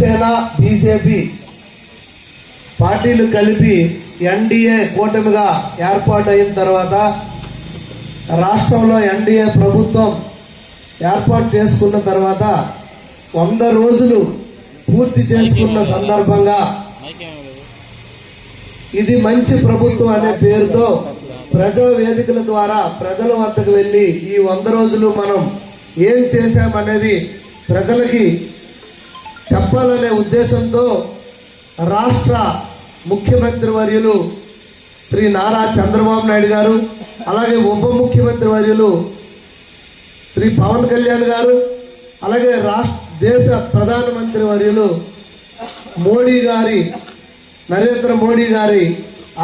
Janasena BJP పార్టీలు కలిపి NDA కూటమిగా ఏర్పాటైన తర్వాత రాష్ట్రంలో ఎన్డీఏ ప్రభుత్వం ఏర్పాటు చేసుకున్న తర్వాత 100 రోజులు పూర్తి చేసుకున్న సందర్భంగా ఇది మంచి ప్రభుత్వం అనే పేరుతో ప్రజా వేదికల ద్వారా ప్రజల వద్దకు వెళ్ళి ఈ 100 రోజులు మనం ఏం చేశామనేది ప్రజలకి చెప్పాలనే ఉద్దేశంతో రాష్ట్ర ముఖ్యమంత్రి వర్యులు శ్రీ నారా చంద్రబాబు నాయుడు గారు, అలాగే ఉప ముఖ్యమంత్రి వర్యులు శ్రీ పవన్ కళ్యాణ్ గారు, అలాగే దేశ ప్రధానమంత్రి వర్యులు నరేంద్ర మోడీ గారి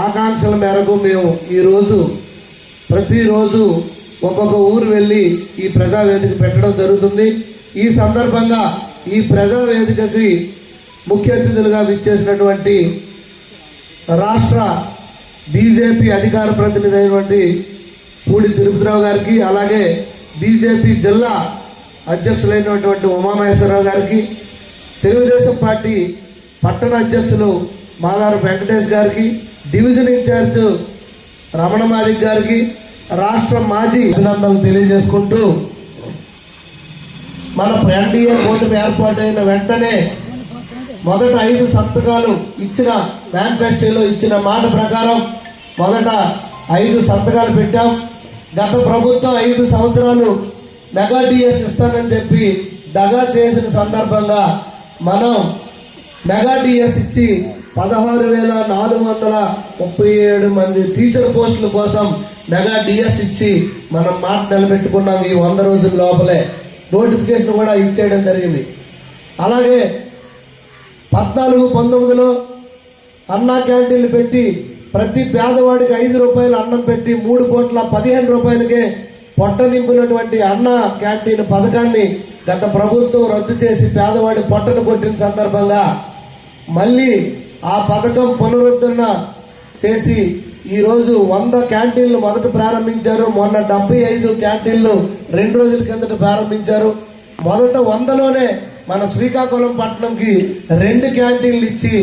ఆకాంక్షల మేరకు మేము ఈరోజు ప్రతిరోజు ఒక్కొక్క ఊరు వెళ్ళి ఈ ప్రజావేదిక పెట్టడం జరుగుతుంది. ఈ సందర్భంగా ఈ ప్రజావేదికకి ముఖ్య అతిథులుగా విచ్చేసినటువంటి రాష్ట్ర బీజేపీ అధికార ప్రతినిధి అయినటువంటి పూడి తిరుపతిరావు గారికి, అలాగే బీజేపీ జిల్లా అధ్యక్షులైనటువంటి ఉమామహేశ్వరరావు గారికి, తెలుగుదేశం పార్టీ పట్టణ అధ్యక్షులు మాదారు వెంకటేష్ గారికి, డివిజన్ ఇన్ఛార్జ్ రమణ మాదిక్ గారికి, రాష్ట్ర మాజీ అభినందనలు తెలియజేసుకుంటూ మన ఎన్డీఏ కూటమి ఏర్పాటైన వెంటనే మొదట 5 సంతకాలు ఇచ్చిన మేనిఫెస్టోలో ఇచ్చిన మాట ప్రకారం మొదట 5 సంతకాలు పెట్టాం. గత ప్రభుత్వం 5 సంవత్సరాలు మెగా డిఎస్ ఇస్తానని చెప్పి దగా చేసిన సందర్భంగా మనం మెగా డిఎస్ ఇచ్చి 16,437 మంది టీచర్ పోస్టుల కోసం మెగా డిఎస్ ఇచ్చి మనం మాట నిలబెట్టుకున్నాం. ఈ 100 రోజుల లోపలే నోటిఫికేషన్ కూడా ఇచ్చేయడం జరిగింది. అలాగే 14-19లో అన్నా క్యాంటీన్లు పెట్టి ప్రతి పేదవాడికి 5 రూపాయలు అన్నం పెట్టి 3 కోట్ల 15 రూపాయలకే పొట్ట నింపినటువంటి అన్న క్యాంటీన్ పథకాన్ని గత ప్రభుత్వం రద్దు చేసి పేదవాడి పొట్టను కొట్టిన సందర్భంగా మళ్ళీ ఆ పథకం పునరుద్ధరణ చేసి ఈరోజు 100 క్యాంటీన్లు మొదట ప్రారంభించారు. మొన్న 75 క్యాంటీన్లు 2 రోజుల కిందట ప్రారంభించారు. మొదట 100లోనే మన శ్రీకాకుళం పట్టణంకి 2 క్యాంటీన్లు ఇచ్చి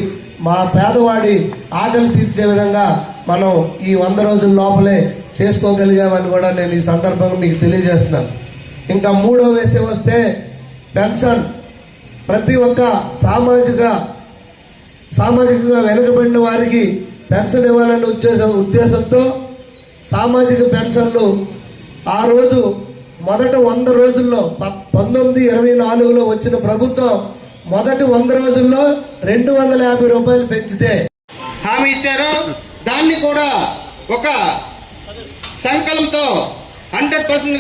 మా పేదవాడి ఆకలి తీర్చే విధంగా మనం ఈ 100 రోజుల లోపలే చేసుకోగలిగామని కూడా నేను ఈ సందర్భంగా మీకు తెలియజేస్తున్నాను. ఇంకా 3వ విషయం వస్తే పెన్షన్. ప్రతి ఒక్క సామాజికంగా వెనుకబడిన వారికి పెన్షన్ ఇవ్వాలనే ఉద్దేశంతో సామాజిక పెన్షన్లు ఆ రోజు మొదట 100 రోజుల్లో 1924లో వచ్చిన ప్రభుత్వం మొదటి 100 రోజుల్లో 250 రూపాయలు పెంచితే హామీ ఇచ్చారు. దాన్ని కూడా ఒక సంకల్పంతో 100%